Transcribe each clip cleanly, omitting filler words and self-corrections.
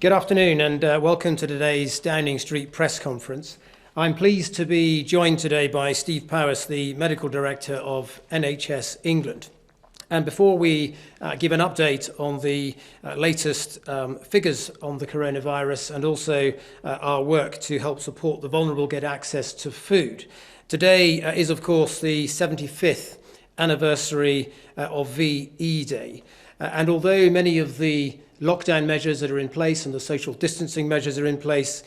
Good afternoon and welcome to today's Downing Street press conference. I'm pleased to be joined today by Steve Power, the Medical Director of NHS England. And before we give an update on the latest figures on the coronavirus and also our work to help support the vulnerable get access to food, today is of course the 75th anniversary of VE Day. And although many of the lockdown measures that are in place and the social distancing measures are in place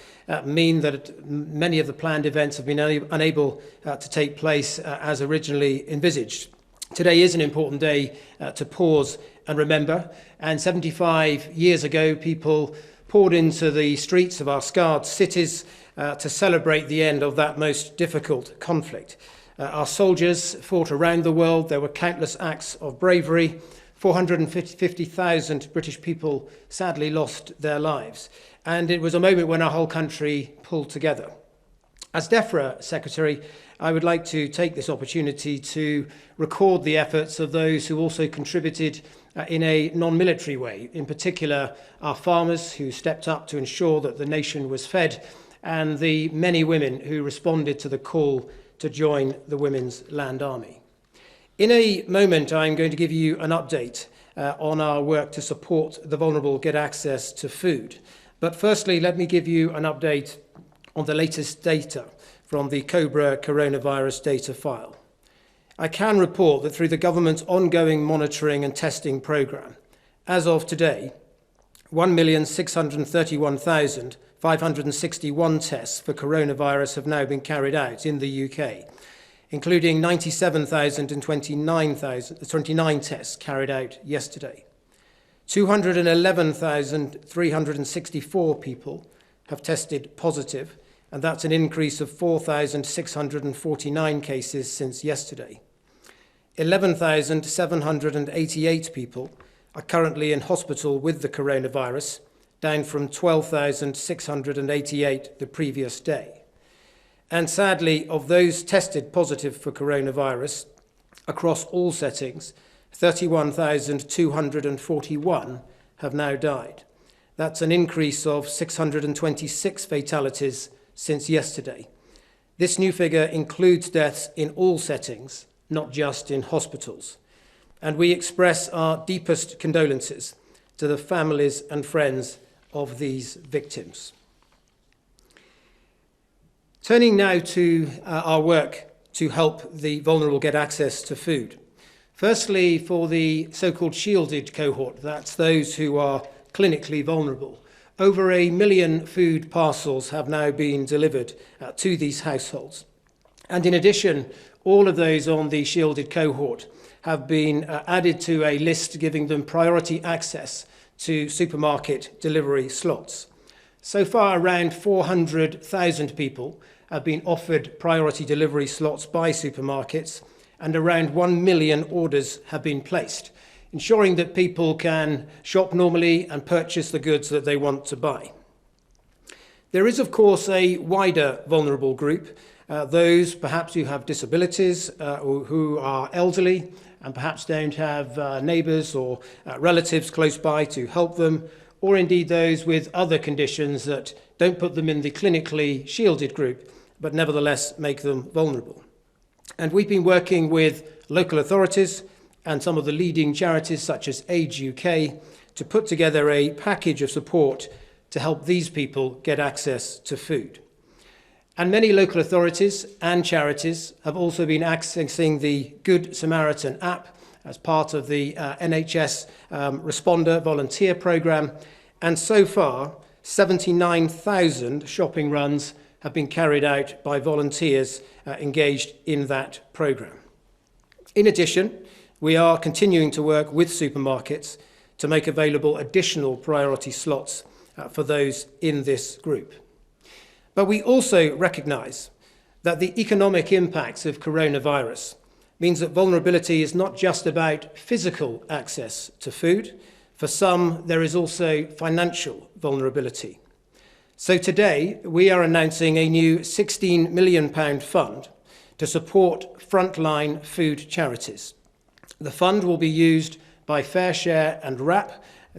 mean that many of the planned events have been unable to take place as originally envisaged. Today is an important day to pause and remember. And 75 years ago, people poured into the streets of our scarred cities to celebrate the end of that most difficult conflict. Our soldiers fought around the world. There were countless acts of bravery. 450,000 British people sadly lost their lives. And it was a moment when our whole country pulled together. As DEFRA Secretary, I would like to take this opportunity to record the efforts of those who also contributed in a non-military way, in particular our farmers who stepped up to ensure that the nation was fed, and the many women who responded to the call to join the Women's Land Army. In a moment, I'm going to give you an update on our work to support the vulnerable get access to food. But firstly, let me give you an update on the latest data from the COBRA coronavirus data file. I can report that through the government's ongoing monitoring and testing programme, as of today, 1,631,561 tests for coronavirus have now been carried out in the UK, including 97,029 tests carried out yesterday. 211,364 people have tested positive, and that's an increase of 4,649 cases since yesterday. 11,788 people are currently in hospital with the coronavirus, down from 12,688 the previous day. And sadly, of those tested positive for coronavirus across all settings, 31,241 have now died. That's an increase of 626 fatalities since yesterday. This new figure includes deaths in all settings, not just in hospitals. And we express our deepest condolences to the families and friends of these victims. Turning now to our work to help the vulnerable get access to food. Firstly, for the so-called shielded cohort, that's those who are clinically vulnerable, over 1 million food parcels have now been delivered to these households. And in addition, all of those on the shielded cohort have been added to a list giving them priority access to supermarket delivery slots. So far, around 400,000 people have been offered priority delivery slots by supermarkets, and around 1 million orders have been placed, ensuring that people can shop normally and purchase the goods that they want to buy. There is, of course, a wider vulnerable group, those perhaps who have disabilities or who are elderly and perhaps don't have neighbours or relatives close by to help them, or indeed those with other conditions that don't put them in the clinically shielded group, but nevertheless make them vulnerable. And we've been working with local authorities and some of the leading charities such as Age UK to put together a package of support to help these people get access to food. And many local authorities and charities have also been accessing the Good Samaritan app as part of the NHS Responder Volunteer Programme, and so far 79,000 shopping runs have been carried out by volunteers engaged in that programme. In addition, we are continuing to work with supermarkets to make available additional priority slots for those in this group. But we also recognise that the economic impacts of coronavirus means that vulnerability is not just about physical access to food. For some, there is also financial vulnerability. So today, we are announcing a new £16 million fund to support frontline food charities. The fund will be used by Fair Share and WRAP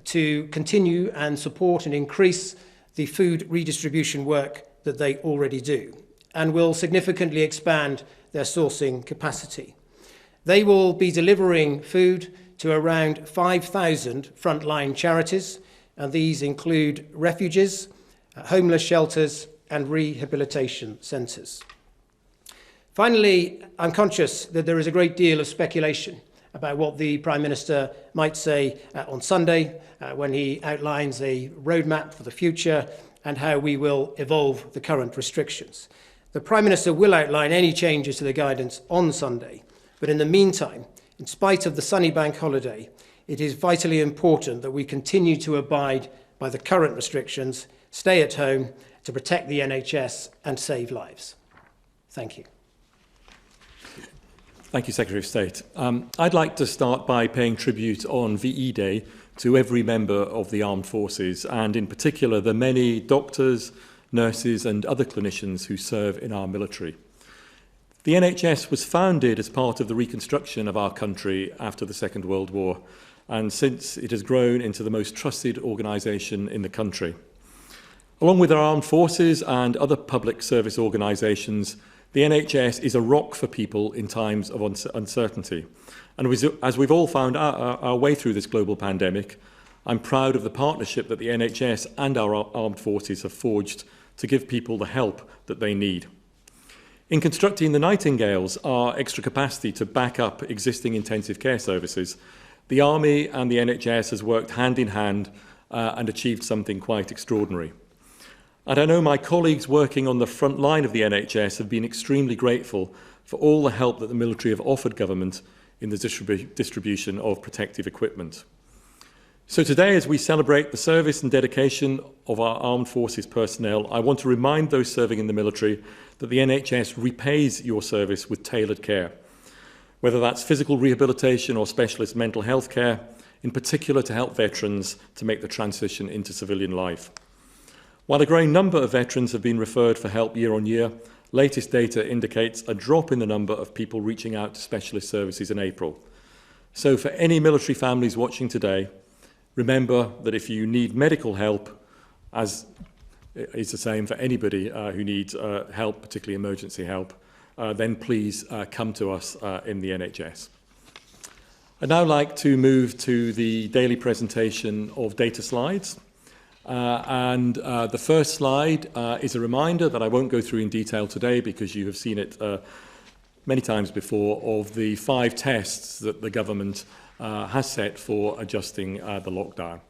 to continue and support and increase the food redistribution work that they already do, and will significantly expand their sourcing capacity. They will be delivering food to around 5,000 frontline charities, and these include refuges, homeless shelters, and rehabilitation centres. Finally, I'm conscious that there is a great deal of speculation about what the Prime Minister might say on Sunday when he outlines a roadmap for the future and how we will evolve the current restrictions. The Prime Minister will outline any changes to the guidance on Sunday, but in the meantime, in spite of the sunny bank holiday, it is vitally important that we continue to abide by the current restrictions, stay at home to protect the NHS and save lives. Thank you. Thank you, Secretary of State. I'd like to start by paying tribute on VE Day to every member of the armed forces, and in particular the many doctors, nurses and other clinicians who serve in our military. The NHS was founded as part of the reconstruction of our country after the Second World War, and since it has grown into the most trusted organisation in the country. Along with our armed forces and other public service organisations, the NHS is a rock for people in times of uncertainty. And as we've all found our way through this global pandemic, I'm proud of the partnership that the NHS and our armed forces have forged to give people the help that they need. In constructing the Nightingales, our extra capacity to back up existing intensive care services, the Army and the NHS has worked hand in hand and achieved something quite extraordinary. And I know my colleagues working on the front line of the NHS have been extremely grateful for all the help that the military have offered government in the distribution of protective equipment. So today, as we celebrate the service and dedication of our armed forces personnel, I want to remind those serving in the military that the NHS repays your service with tailored care, whether that's physical rehabilitation or specialist mental health care, in particular to help veterans to make the transition into civilian life. While a growing number of veterans have been referred for help year on year, latest data indicates a drop in the number of people reaching out to specialist services in April. So for any military families watching today, remember that if you need medical help, as is the same for anybody who needs help, particularly emergency help, then please come to us in the NHS. I'd now like to move to the daily presentation of data slides. The first slide is a reminder that I won't go through in detail today because you have seen it many times before, of the 5 tests that the government has set for adjusting the lockdown.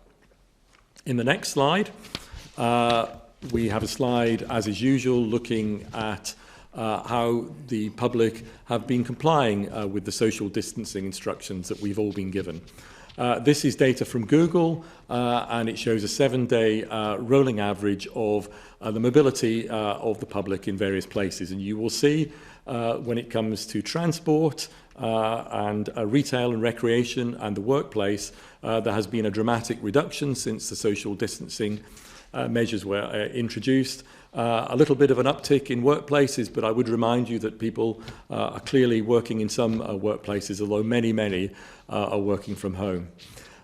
In the next slide, we have a slide, as is usual, looking at how the public have been complying with the social distancing instructions that we've all been given. This is data from Google, and it shows a 7-day rolling average of the mobility of the public in various places. And you will see when it comes to transport and retail and recreation and the workplace, there has been a dramatic reduction since the social distancing measures were introduced. A little bit of an uptick in workplaces, but I would remind you that people are clearly working in some workplaces, although many are working from home.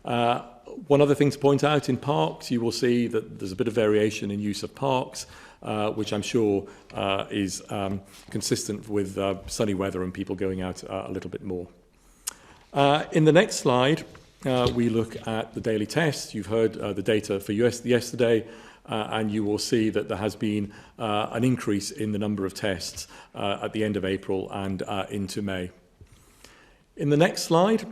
One other thing to point out, in parks, you will see that there's a bit of variation in use of parks, which I'm sure is consistent with sunny weather and people going out a little bit more. In the next slide, we look at the daily tests. You've heard the data for yesterday, and you will see that there has been an increase in the number of tests at the end of April and into May. In the next slide,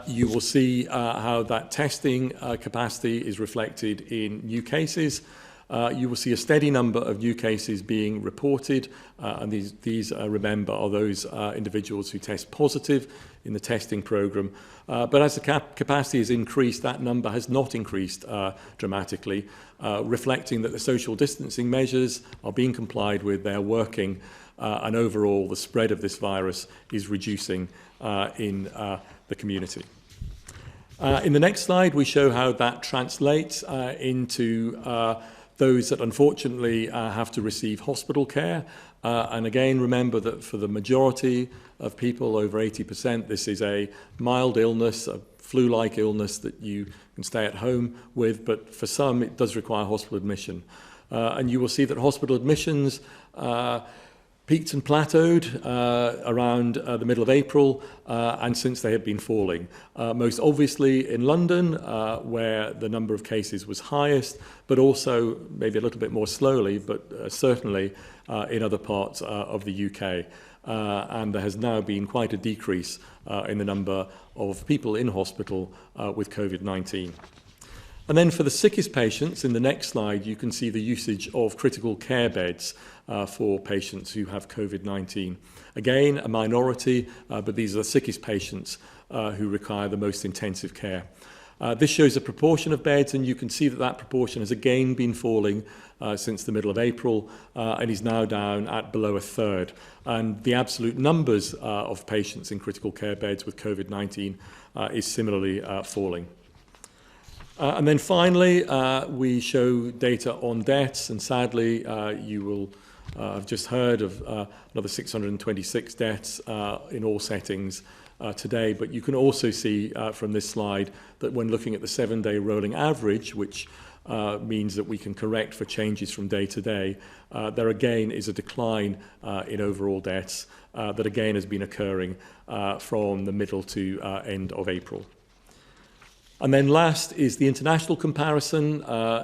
you will see how that testing capacity is reflected in new cases. You will see a steady number of new cases being reported, and these remember, are those individuals who test positive in the testing programme. But as the capacity has increased, that number has not increased dramatically, reflecting that the social distancing measures are being complied with, they're working, and overall the spread of this virus is reducing in the community. In the next slide, we show how that translates into those that unfortunately have to receive hospital care. And again, remember that for the majority of people, over 80%, this is a mild illness, flu-like illness that you can stay at home with, but for some it does require hospital admission. And you will see that hospital admissions peaked and plateaued around the middle of April, and since they have been falling. Most obviously in London, where the number of cases was highest, but also maybe a little bit more slowly, but certainly in other parts of the UK. And there has now been quite a decrease in the number of people in hospital with COVID-19. And then for the sickest patients, in the next slide, you can see the usage of critical care beds for patients who have COVID-19. Again, a minority, but these are the sickest patients who require the most intensive care. This shows a proportion of beds, and you can see that that proportion has again been falling since the middle of April and is now down at below a third. And the absolute numbers of patients in critical care beds with COVID-19 is similarly falling. And then finally, we show data on deaths, and sadly, you will have just heard of another 626 deaths in all settings today. But you can also see from this slide that when looking at the 7-day rolling average, which means that we can correct for changes from day to day, there again is a decline in overall deaths that again has been occurring from the middle to end of April. And then last is the international comparison.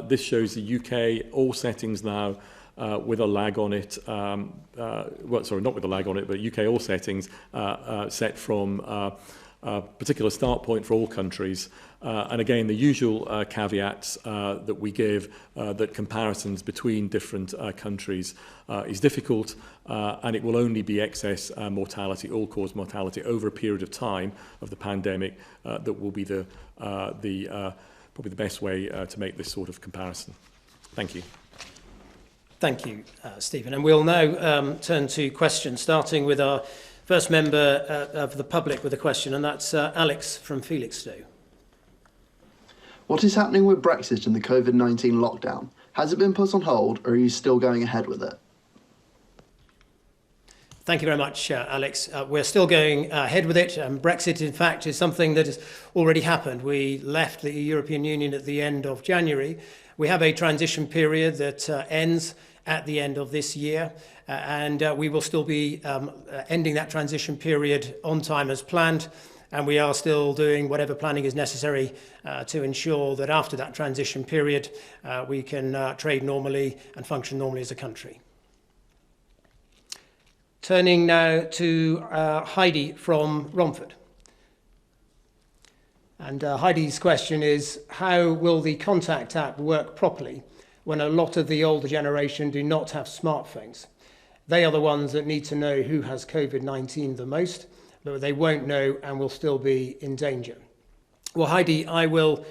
This shows the UK, all settings now with a lag on it. Well, sorry, not with a lag on it, but UK all settings set from a particular start point for all countries. And again, the usual caveats that we give, that comparisons between different countries is difficult, and it will only be excess mortality, all-cause mortality over a period of time of the pandemic that will be probably the best way to make this sort of comparison. Thank you. Thank you, Stephen. And we'll now turn to questions, starting with our first member of the public with a question, and that's Alex from Felixstowe. What is happening with Brexit and the COVID-19 lockdown? Has it been put on hold, or are you still going ahead with it? Thank you very much, Alex. We're still going ahead with it. Brexit, in fact, is something that has already happened. We left the European Union at the end of January. We have a transition period that ends at the end of this year, and we will still be ending that transition period on time as planned. And we are still doing whatever planning is necessary to ensure that after that transition period, we can trade normally and function normally as a country. Turning now to Heidi from Romford. And Heidi's question is, how will the Contact app work properly when a lot of the older generation do not have smartphones? They are the ones that need to know who has COVID-19 the most, but they won't know and will still be in danger. Well, Heidi, I will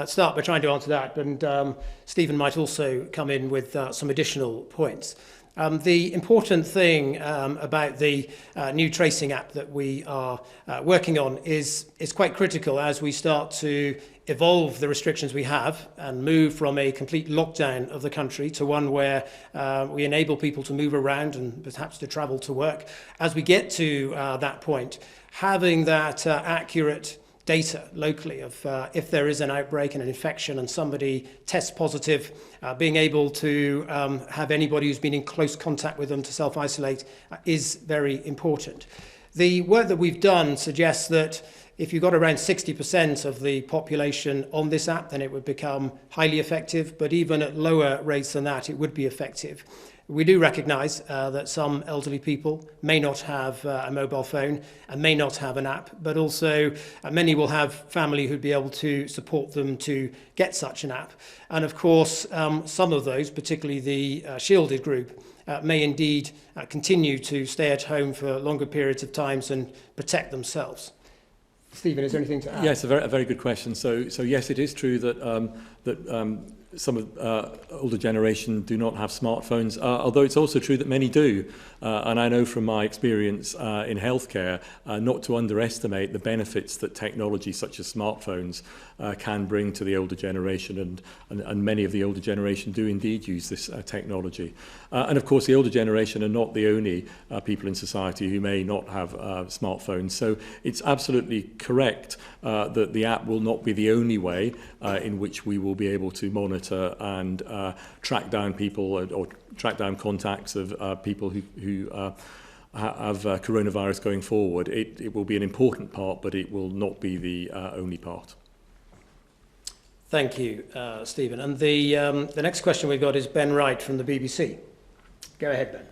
start by trying to answer that, and Stephen might also come in with some additional points. The important thing about the new tracing app that we are working on is quite critical as we start to evolve the restrictions we have and move from a complete lockdown of the country to one where we enable people to move around and perhaps to travel to work. As we get to that point, having that accurate data locally of if there is an outbreak and an infection and somebody tests positive, being able to have anybody who's been in close contact with them to self-isolate is very important. The work that we've done suggests that if you've got around 60% of the population on this app, then it would become highly effective, but even at lower rates than that, it would be effective. We do recognise that some elderly people may not have a mobile phone and may not have an app, but also many will have family who'd be able to support them to get such an app. And of course, some of those, particularly the shielded group, may indeed continue to stay at home for longer periods of times and protect themselves. Stephen, is there anything to add? Yes, a very good question. So yes, it is true that some of older generation do not have smartphones, although it's also true that many do. And I know from my experience in healthcare not to underestimate the benefits that technology such as smartphones can bring to the older generation, and many of the older generation do indeed use this technology. And of course the older generation are not the only people in society who may not have smartphones, so it's absolutely correct that the app will not be the only way in which we will be able to monitor and track down people or track down contacts of people who have coronavirus going forward. It will be an important part, but it will not be the only part. Thank you, Stephen. And the next question we've got is Ben Wright from the BBC. Go ahead, Ben.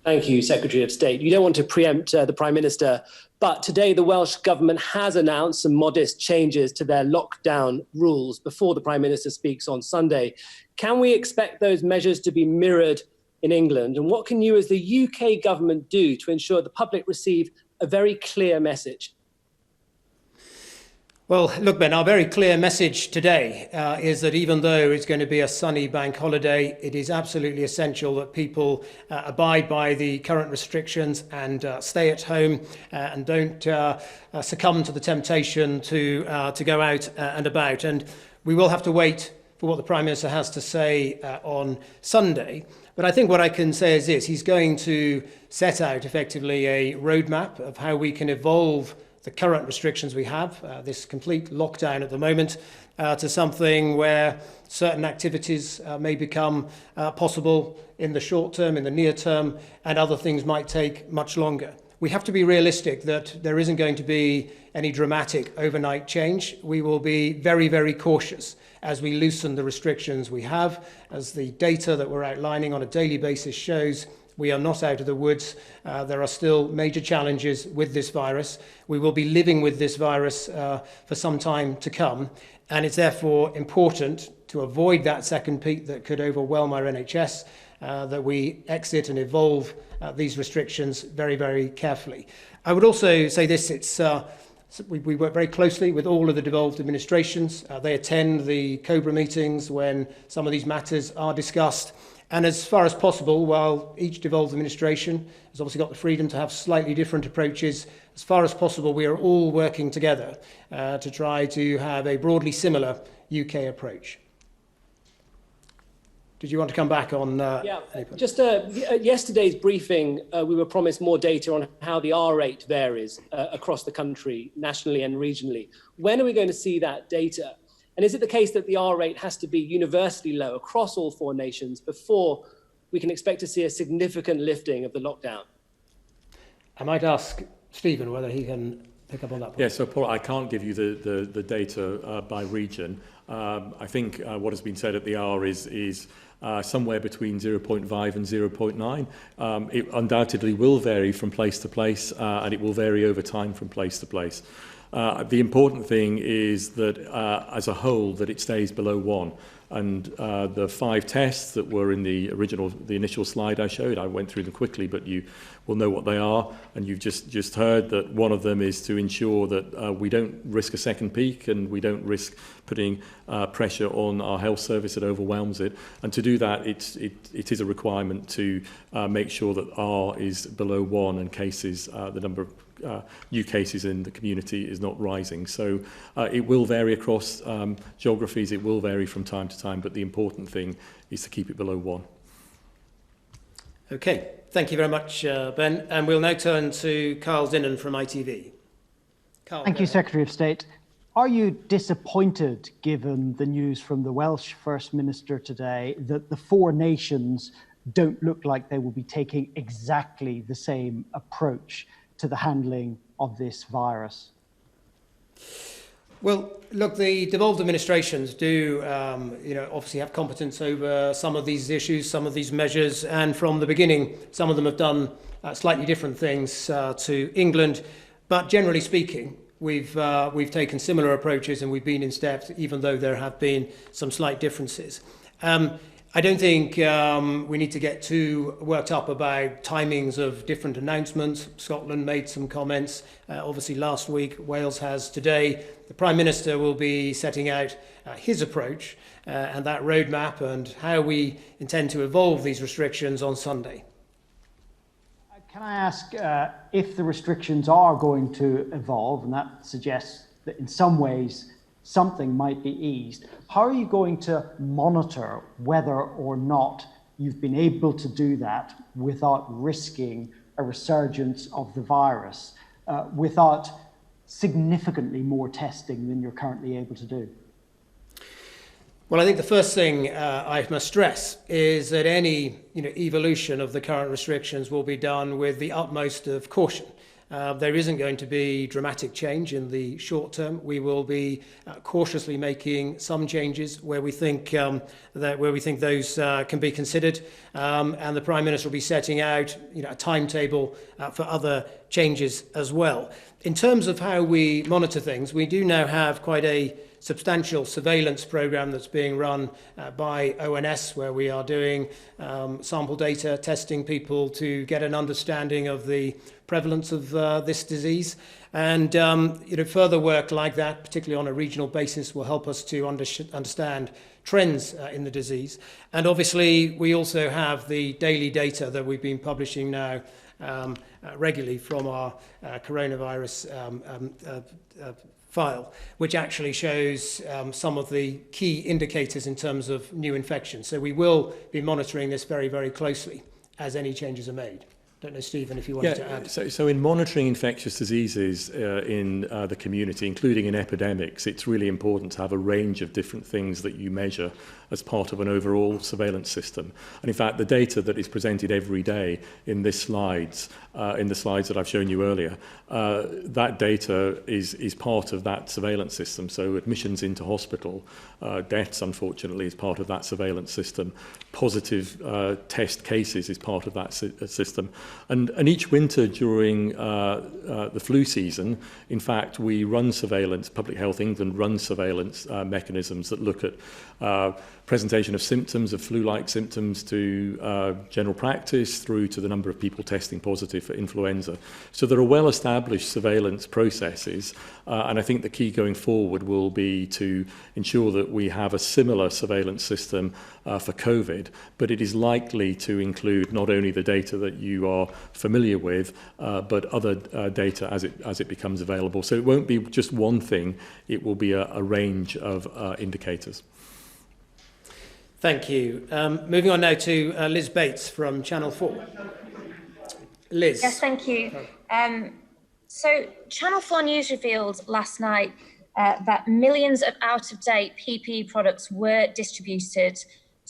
Thank you, Secretary of State. You don't want to preempt the Prime Minister, but today the Welsh Government has announced some modest changes to their lockdown rules before the Prime Minister speaks on Sunday. Can we expect those measures to be mirrored in England? And what can you as the UK government do to ensure the public receive a very clear message? Well, look, Ben, our very clear message today is that even though it's going to be a sunny bank holiday, it is absolutely essential that people abide by the current restrictions and stay at home and don't succumb to the temptation to go out and about. And we will have to wait for what the Prime Minister has to say on Sunday. But I think what I can say is this: he's going to set out effectively a roadmap of how we can evolve the current restrictions we have, this complete lockdown at the moment, to something where certain activities may become possible in the short term, in the near term, and other things might take much longer. We have to be realistic that there isn't going to be any dramatic overnight change. We will be very, very cautious as we loosen the restrictions we have. As the data that we're outlining on a daily basis shows, we are not out of the woods. There are still major challenges with this virus. We will be living with this virus for some time to come. And it's therefore important to avoid that second peak that could overwhelm our NHS, that we exit and evolve these restrictions very, very carefully. I would also say this: we work very closely with all of the devolved administrations. They attend the COBRA meetings when some of these matters are discussed. And as far as possible, while each devolved administration has obviously got the freedom to have slightly different approaches, as far as possible, we are all working together to try to have a broadly similar UK approach. Did you want to come back on? Just at yesterday's briefing, we were promised more data on how the R rate varies across the country, nationally and regionally. When are we going to see that data? And is it the case that the R rate has to be universally low across all 4 nations before we can expect to see a significant lifting of the lockdown? I might ask Stephen whether he can pick up on that point. Yeah, so Paul, I can't give you the data by region. I think what has been said at the R is somewhere between 0.5 and 0.9. It undoubtedly will vary from place to place, and it will vary over time from place to place. The important thing is that as a whole that it stays below 1, and the 5 tests that were in the initial slide I showed, I went through them quickly, but you will know what they are, and you've just heard that one of them is to ensure that we don't risk a second peak and we don't risk putting pressure on our health service that overwhelms it. And to do that, it is a requirement to make sure that R is below 1 and cases, the number of new cases in the community is not rising. So it will vary across geographies, it will vary from time to time, but the important thing is to keep it below 1. Okay, thank you very much, Ben. And we'll now turn to Carl Dinnan from ITV. Carl, thank you, Secretary of State. Are you disappointed, given the news from the Welsh First Minister today, that the 4 nations don't look like they will be taking exactly the same approach to the handling of this virus? Well, look, the devolved administrations do, obviously have competence over some of these issues, some of these measures, and from the beginning, some of them have done slightly different things to England. But generally speaking, we've taken similar approaches and we've been in step, even though there have been some slight differences. I don't think we need to get too worked up about timings of different announcements. Scotland made some comments, obviously last week, Wales has today. The Prime Minister will be setting out his approach, and that roadmap and how we intend to evolve these restrictions on Sunday. Can I ask if the restrictions are going to evolve, and that suggests that in some ways something might be eased, how are you going to monitor whether or not you've been able to do that without risking a resurgence of the virus, without significantly more testing than you're currently able to do? Well, I think the first thing I must stress is that any evolution of the current restrictions will be done with the utmost of caution. There isn't going to be dramatic change in the short term. We will be cautiously making some changes where we think those can be considered, and the Prime Minister will be setting out a timetable for other changes as well. In terms of how we monitor things, we do now have quite a substantial surveillance program that's being run by ONS, where we are doing sample data, testing people to get an understanding of the prevalence of this disease. And further work like that, particularly on a regional basis, will help us to understand trends in the disease. And obviously, we also have the daily data that we've been publishing now regularly from our coronavirus file, which actually shows some of the key indicators in terms of new infections. So we will be monitoring this very, very closely as any changes are made. Don't know, Stephen, if you wanted to add. So in monitoring infectious diseases in the community, including in epidemics, it's really important to have a range of different things that you measure as part of an overall surveillance system. And in fact, the data that is presented every day in the slides that I've shown you earlier, that data is part of that surveillance system. So admissions into hospital, deaths, unfortunately, is part of that surveillance system. Positive test cases is part of that system. And each winter during the flu season, in fact, we run surveillance, Public Health England runs surveillance mechanisms that look at presentation of symptoms, of flu-like symptoms, to general practice, through to the number of people testing positive for influenza. So there are well-established surveillance processes, and I think the key going forward will be to ensure that we have a similar surveillance system for COVID, but it is likely to include not only the data that you are familiar with, but other data as it becomes available. So it won't be just one thing, it will be a range of indicators. Thank you. Moving on now to Liz Bates from Channel 4. Liz. Yes, thank you. So Channel 4 News revealed last night that millions of out-of-date PPE products were distributed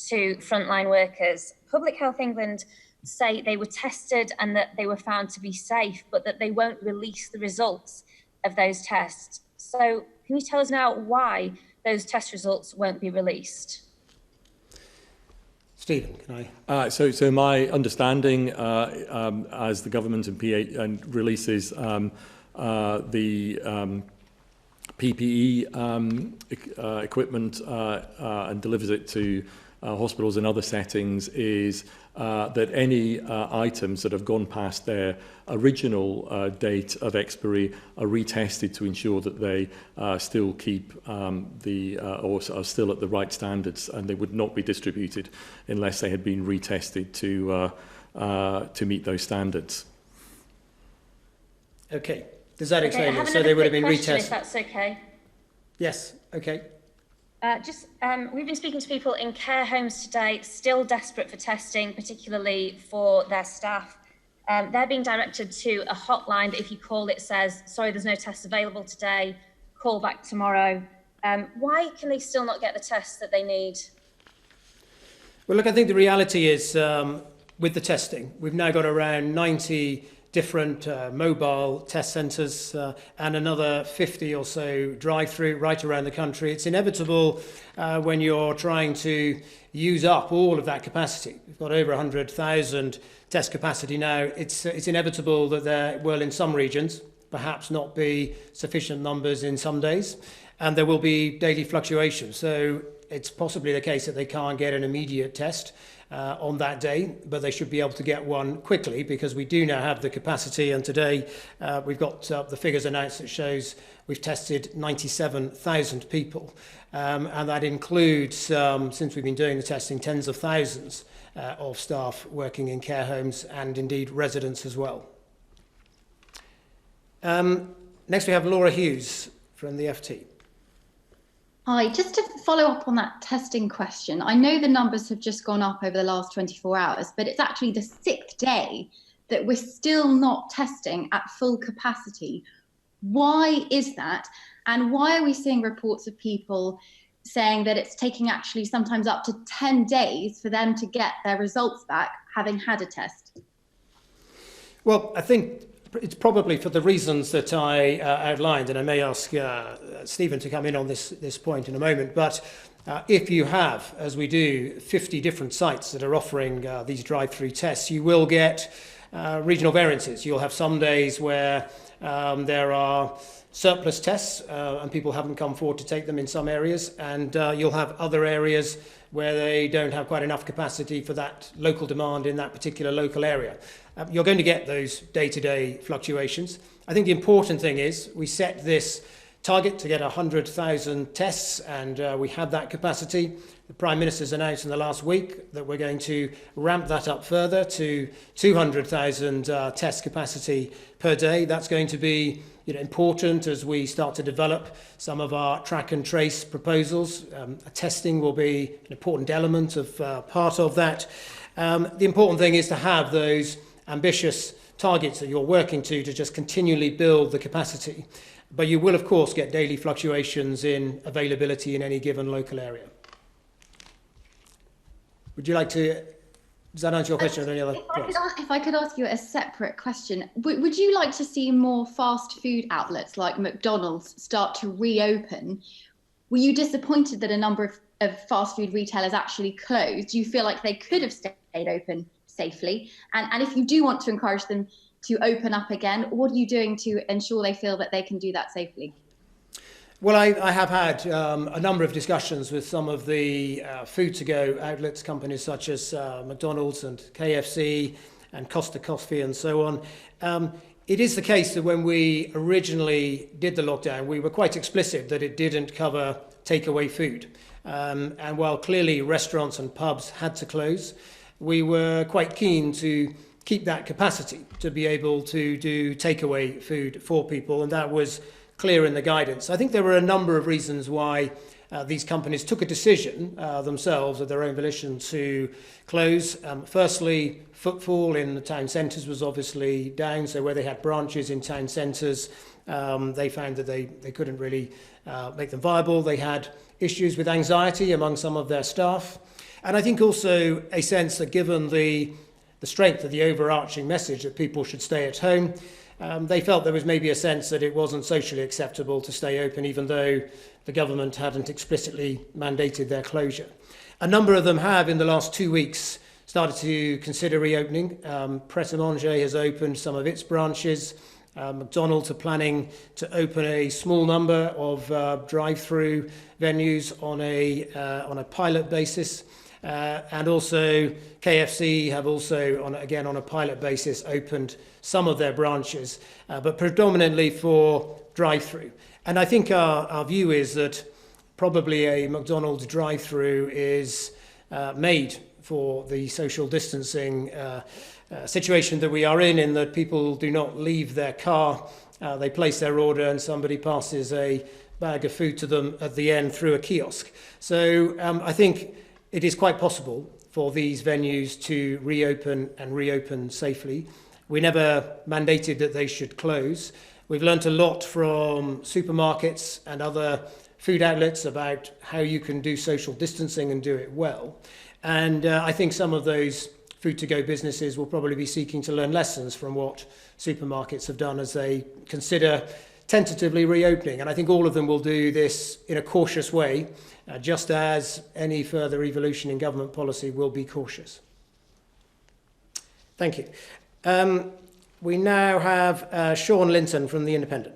to frontline workers. Public Health England say they were tested and that they were found to be safe, but that they won't release the results of those tests. So can you tell us now why those test results won't be released? Stephen, can I? So my understanding, as the government and PA releases the PPE equipment and delivers it to hospitals and other settings, is that any items that have gone past their original date of expiry are retested to ensure that they still keep or are still at the right standards, and they would not be distributed unless they had been retested to meet those standards. Okay. Does that explain it? So they would have been retested. If that's okay. Yes. Okay. We've been speaking to people in care homes today, still desperate for testing, particularly for their staff. They're being directed to a hotline that if you call it says, sorry, there's no tests available today, call back tomorrow. Why can they still not get the tests that they need? Well, look, I think the reality is with the testing, we've now got around 90 different mobile test centres and another 50 or so drive-through right around the country. It's inevitable when you're trying to use up all of that capacity. We've got over 100,000 test capacity now. It's inevitable that there will, in some regions, perhaps not be sufficient numbers in some days, and there will be daily fluctuations. So it's possibly the case that they can't get an immediate test. on that day, but they should be able to get one quickly because we do now have the capacity. And today we've got the figures announced that shows we've tested 97,000 people. And that includes, since we've been doing the testing, tens of thousands of staff working in care homes and indeed residents as well. Next we have Laura Hughes from the FT. Hi, just to follow up on that testing question, I know the numbers have just gone up over the last 24 hours, but it's actually the 6th day that we're still not testing at full capacity. Why is that? And why are we seeing reports of people saying that it's taking actually sometimes up to 10 days for them to get their results back, having had a test? Well, I think it's probably for the reasons that I outlined, and I may ask Stephen to come in on this point in a moment, but if you have, as we do, 50 different sites that are offering these drive-through tests, you will get regional variances. You'll have some days where there are surplus tests and people haven't come forward to take them in some areas, and you'll have other areas where they don't have quite enough capacity for that local demand in that particular local area. You're going to get those day-to-day fluctuations. I think the important thing is we set this target to get 100,000 tests, and we have that capacity. The Prime Minister's announced in the last week that we're going to ramp that up further to 200,000 test capacity per day. That's going to be important as we start to develop some of our track and trace proposals. Testing will be an important element of part of that. The important thing is to have those ambitious targets that you're working to just continually build the capacity. But you will, of course, get daily fluctuations in availability in any given local area. Would you like to, does that answer your question? Or any other if I could ask you a separate question, would you like to see more fast food outlets like McDonald's start to reopen? Were you disappointed that a number of fast food retailers actually closed? Do you feel like they could have stayed open safely? And if you do want to encourage them to open up again, what are you doing to ensure they feel that they can do that safely? Well, I have had a number of discussions with some of the food-to-go outlets, companies such as McDonald's and KFC and Costa Coffee and so on. It is the case that when we originally did the lockdown, we were quite explicit that it didn't cover takeaway food. And while clearly restaurants and pubs had to close, we were quite keen to keep that capacity to be able to do takeaway food for people, and that was clear in the guidance. I think there were a number of reasons why these companies took a decision themselves of their own volition to close. Firstly, footfall in the town centres was obviously down, so where they had branches in town centres, they found that they couldn't really make them viable. They had issues with anxiety among some of their staff. And I think also a sense that given the strength of the overarching message that people should stay at home, they felt there was maybe a sense that it wasn't socially acceptable to stay open, even though the government hadn't explicitly mandated their closure. A number of them have, in the last 2 weeks, started to consider reopening. Pret a Manger has opened some of its branches. McDonald's are planning to open a small number of drive-through venues on a pilot basis. And also KFC have also, on a pilot basis, opened some of their branches, but predominantly for drive-through. And I think our view is that probably a McDonald's drive-through is made for the social distancing situation that we are in that people do not leave their car, they place their order and somebody passes a bag of food to them at the end through a kiosk. So I think it is quite possible for these venues to reopen and reopen safely. We never mandated that they should close. We've learnt a lot from supermarkets and other food outlets about how you can do social distancing and do it well. And I think some of those food-to-go businesses will probably be seeking to learn lessons from what supermarkets have done as they consider tentatively reopening. And I think all of them will do this in a cautious way, just as any further evolution in government policy will be cautious. Thank you. We now have Sean Linton from The Independent.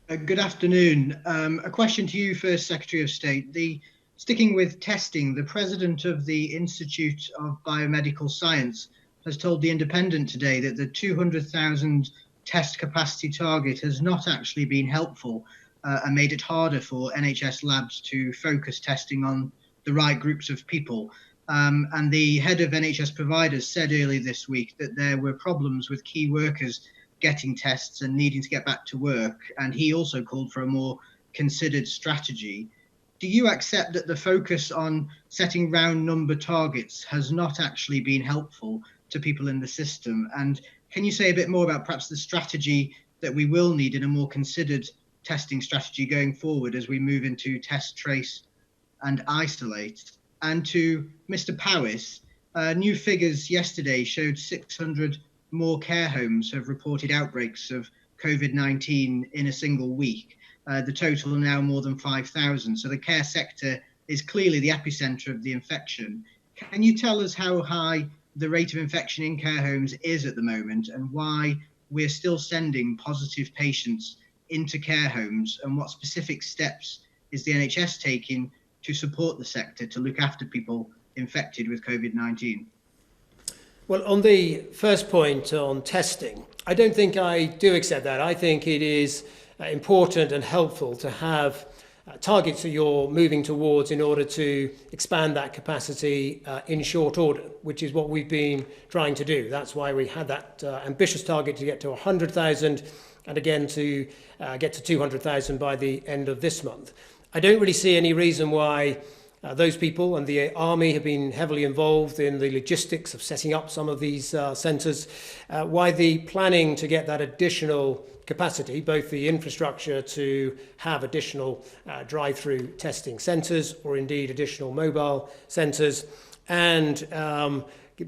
Good afternoon. A question to you first, Secretary of State. The Sticking with testing, the president of the Institute of Biomedical Science has told The Independent today that the 200,000 test capacity target has not actually been helpful and made it harder for NHS labs to focus testing on the right groups of people. And the head of NHS providers said earlier this week that there were problems with key workers getting tests and needing to get back to work. And he also called for a more considered strategy. Do you accept that the focus on setting round number targets has not actually been helpful to people in the system? And can you say a bit more about perhaps the strategy that we will need in a more considered testing strategy going forward as we move into test, trace and isolate? And to Mr. Powis, new figures yesterday showed 600 more care homes have reported outbreaks of COVID-19 in a single week. The total now more than 5,000. So the care sector is clearly the epicenter of the infection. Can you tell us how high the rate of infection in care homes is at the moment and why we're still sending positive patients into care homes, and what specific steps is the NHS taking to support the sector to look after people infected with COVID-19? Well, on the first point on testing, I don't think I do accept that. I think it is important and helpful to have targets that you're moving towards in order to expand that capacity in short order, which is what we've been trying to do. That's why we had that ambitious target to get to 100,000 and again to get to 200,000 by the end of this month. I don't really see any reason why those people and the army have been heavily involved in the logistics of setting up some of these centres, why the planning to get that additional capacity, both the infrastructure to have additional drive-through testing centres or indeed additional mobile centres, and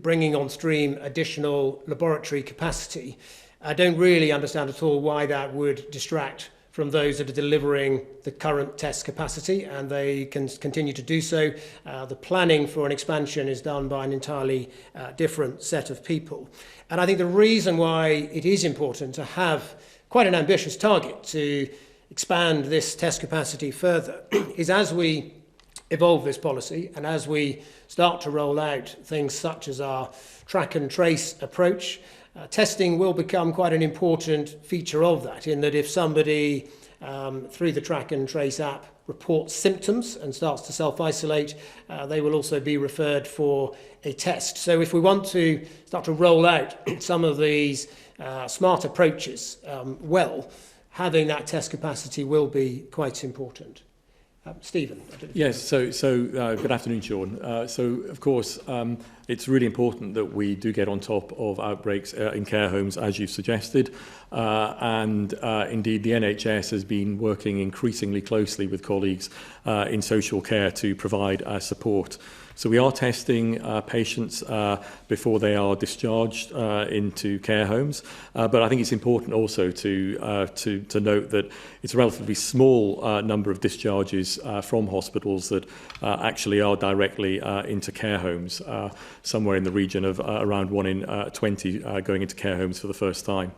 bringing on stream additional laboratory capacity. I don't really understand at all why that would distract from those that are delivering the current test capacity, and they can continue to do so. The planning for an expansion is done by an entirely different set of people. And I think the reason why it is important to have quite an ambitious target to expand this test capacity further is as we evolve this policy and as we start to roll out things such as our track and trace approach, testing will become quite an important feature of that, in that if somebody through the track and trace app reports symptoms and starts to self-isolate, they will also be referred for a test. So if we want to start to roll out some of these smart approaches well, having that test capacity will be quite important. Stephen. Yes, so good afternoon, Sean. So, of course, it's really important that we do get on top of outbreaks in care homes, as you've suggested. And indeed, the NHS has been working increasingly closely with colleagues in social care to provide support. So we are testing patients before they are discharged into care homes, but I think it's important also to note that it's a relatively small number of discharges from hospitals that actually are directly into care homes, somewhere in the region of around 1 in 20 going into care homes for the first time.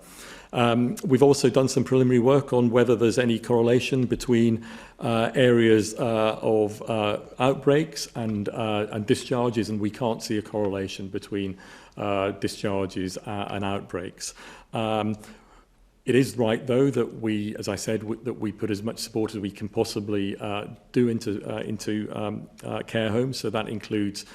We've also done some preliminary work on whether there's any correlation between areas of outbreaks and discharges, and we can't see a correlation between discharges and outbreaks. It is right, though, that we, as I said, that we put as much support as we can possibly do into care homes. So that includes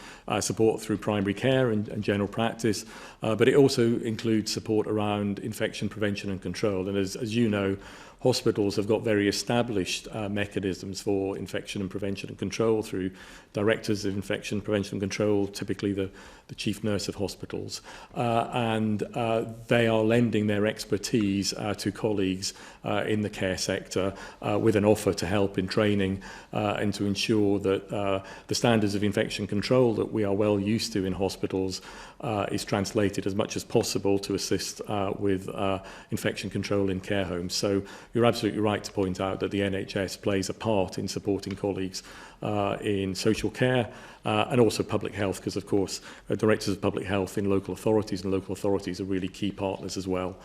support through primary care and general practice, but it also includes support around infection prevention and control. And as you know, hospitals have got very established mechanisms for infection and prevention and control through directors of infection prevention and control, typically the chief nurse of hospitals, and they are lending their expertise to colleagues in the care sector with an offer to help in training and to ensure that the standards of infection control that we are well used to in hospitals is translated as much as possible to assist with infection control in care homes. So you're absolutely right to point out that the NHS plays a part in supporting colleagues in social care and also public health, because of course directors of public health in local authorities and local authorities are really key partners as well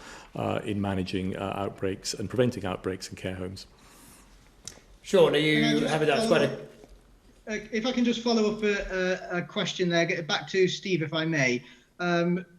in managing outbreaks and preventing outbreaks in care homes. Sean, are you having that? If I can just follow up a question there, get back to Steve, if I may.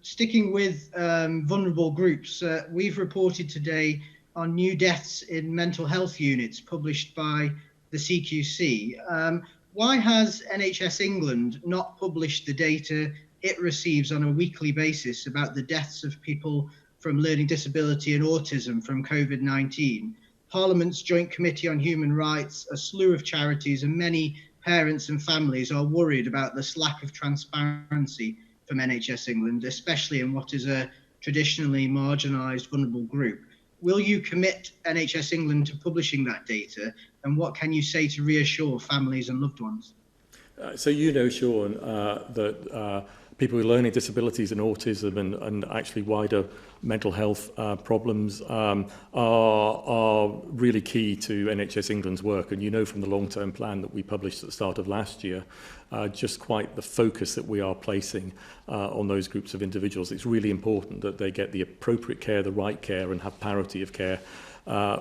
Sticking with vulnerable groups, we've reported today on new deaths in mental health units published by the CQC. Why has NHS England not published the data it receives on a weekly basis about the deaths of people from learning disability and autism from COVID-19? Parliament's Joint Committee on Human Rights, a slew of charities and many parents and families are worried about this lack of transparency from NHS England, especially in what is a traditionally marginalised vulnerable group. Will you commit NHS England to publishing that data, and what can you say to reassure families and loved ones? So you know, Sean, that people with learning disabilities and autism and actually wider mental health problems are really key to NHS England's work. And you know from the long-term plan that we published at the start of last year, just quite the focus that we are placing on those groups of individuals. It's really important that they get the appropriate care, the right care, and have parity of care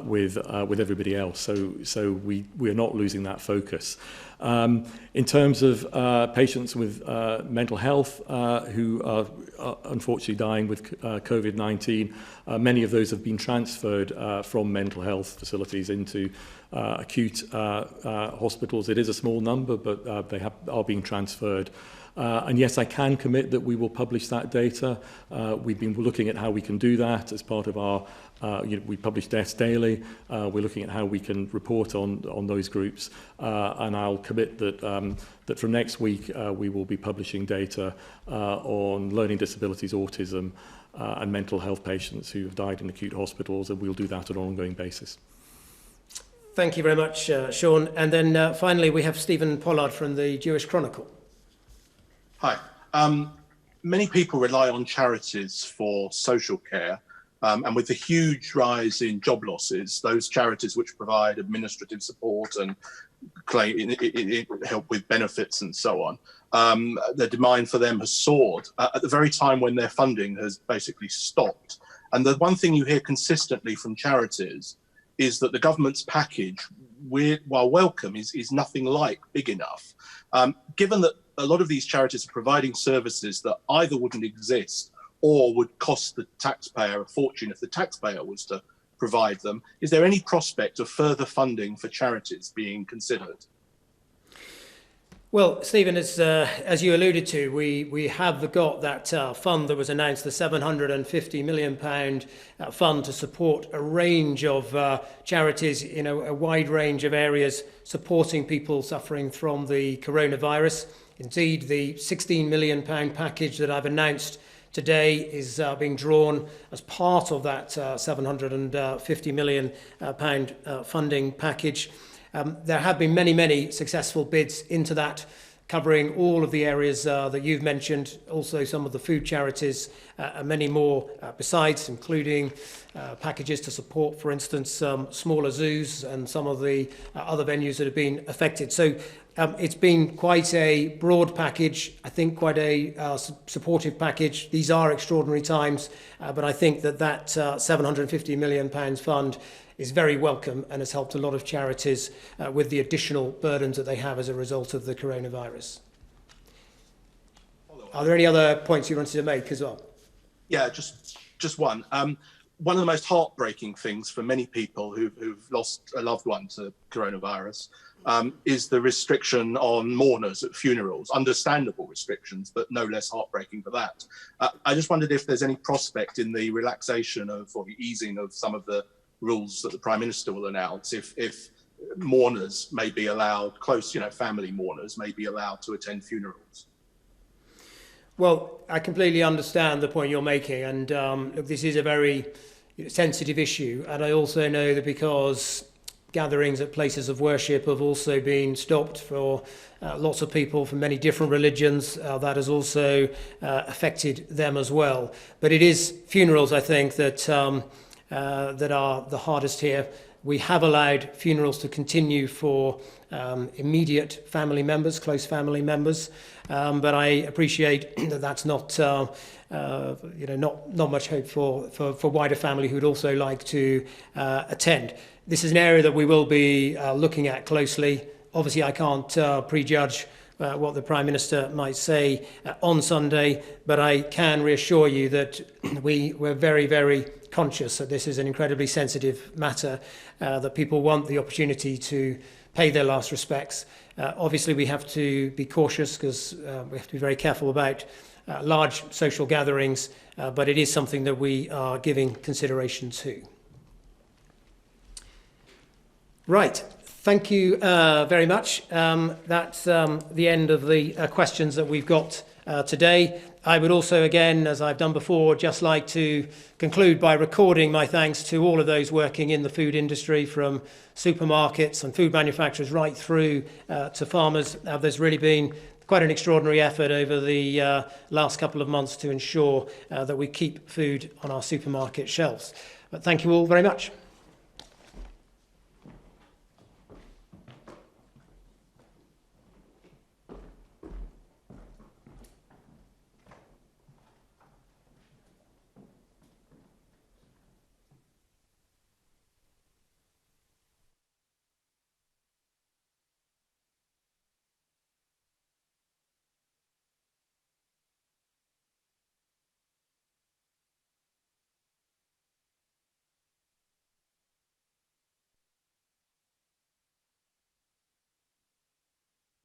with everybody else. So we are not losing that focus. In terms of patients with mental health who are unfortunately dying with COVID-19, many of those have been transferred from mental health facilities into acute hospitals. It is a small number, but are being transferred. And yes, I can commit that we will publish that data. We've been looking at how we can do that as part of our, we publish deaths daily. We're looking at how we can report on those groups. And I'll commit that, that from next week, we will be publishing data on learning disabilities, autism, and mental health patients who have died in acute hospitals, and we'll do that on an ongoing basis. Thank you very much, Sean. And then finally, we have Stephen Pollard from the Jewish Chronicle. Hi. Many people rely on charities for social care, and with the huge rise in job losses, those charities which provide administrative support and help with benefits and so on, the demand for them has soared at the very time when their funding has basically stopped. And the one thing you hear consistently from charities is that the government's package, while welcome, is nothing like big enough. Given that a lot of these charities are providing services that either wouldn't exist or would cost the taxpayer a fortune if the taxpayer was to provide them, is there any prospect of further funding for charities being considered? Well, Stephen, as you alluded to, we have got that fund that was announced, the £750 million fund to support a range of charities in a wide range of areas supporting people suffering from the coronavirus. Indeed, the £16 million package that I've announced today is being drawn as part of that £750 million funding package. There have been many successful bids into that, covering all of the areas that you've mentioned, also some of the food charities, and many more besides, including packages to support, for instance, smaller zoos and some of the other venues that have been affected. So it's been quite a broad package, I think quite a supportive package. These are extraordinary times, but I think that £750 million fund is very welcome and has helped a lot of charities with the additional burdens that they have as a result of the coronavirus. Are there any other points you wanted to make as well? Yeah, just one. One of the most heartbreaking things for many people who've lost a loved one to coronavirus is the restriction on mourners at funerals. Understandable restrictions, but no less heartbreaking for that. I just wondered if there's any prospect in the relaxation of or the easing of some of the rules that the Prime Minister will announce, if mourners may be allowed, close, family mourners may be allowed to attend funerals. Well, I completely understand the point you're making, and look, this is a very sensitive issue, and I also know that because gatherings at places of worship have also been stopped for lots of people from many different religions, that has also affected them as well. But it is funerals, I think, that are the hardest here. We have allowed funerals to continue for immediate family members, close family members, but I appreciate that that's not much hope for wider family who would also like to attend. This is an area that we will be looking at closely. Obviously, I can't prejudge what the Prime Minister might say on Sunday, but I can reassure you that we're very, very conscious that this is an incredibly sensitive matter, that people want the opportunity to pay their last respects. Obviously, we have to be cautious because we have to be very careful about large social gatherings, but it is something that we are giving consideration to. Right. Thank you very much. That's the end of the questions that we've got today. I would also, again, as I've done before, just like to conclude by recording my thanks to all of those working in the food industry, from supermarkets and food manufacturers right through to farmers. There's really been quite an extraordinary effort over the last couple of months to ensure that we keep food on our supermarket shelves. But thank you all very much.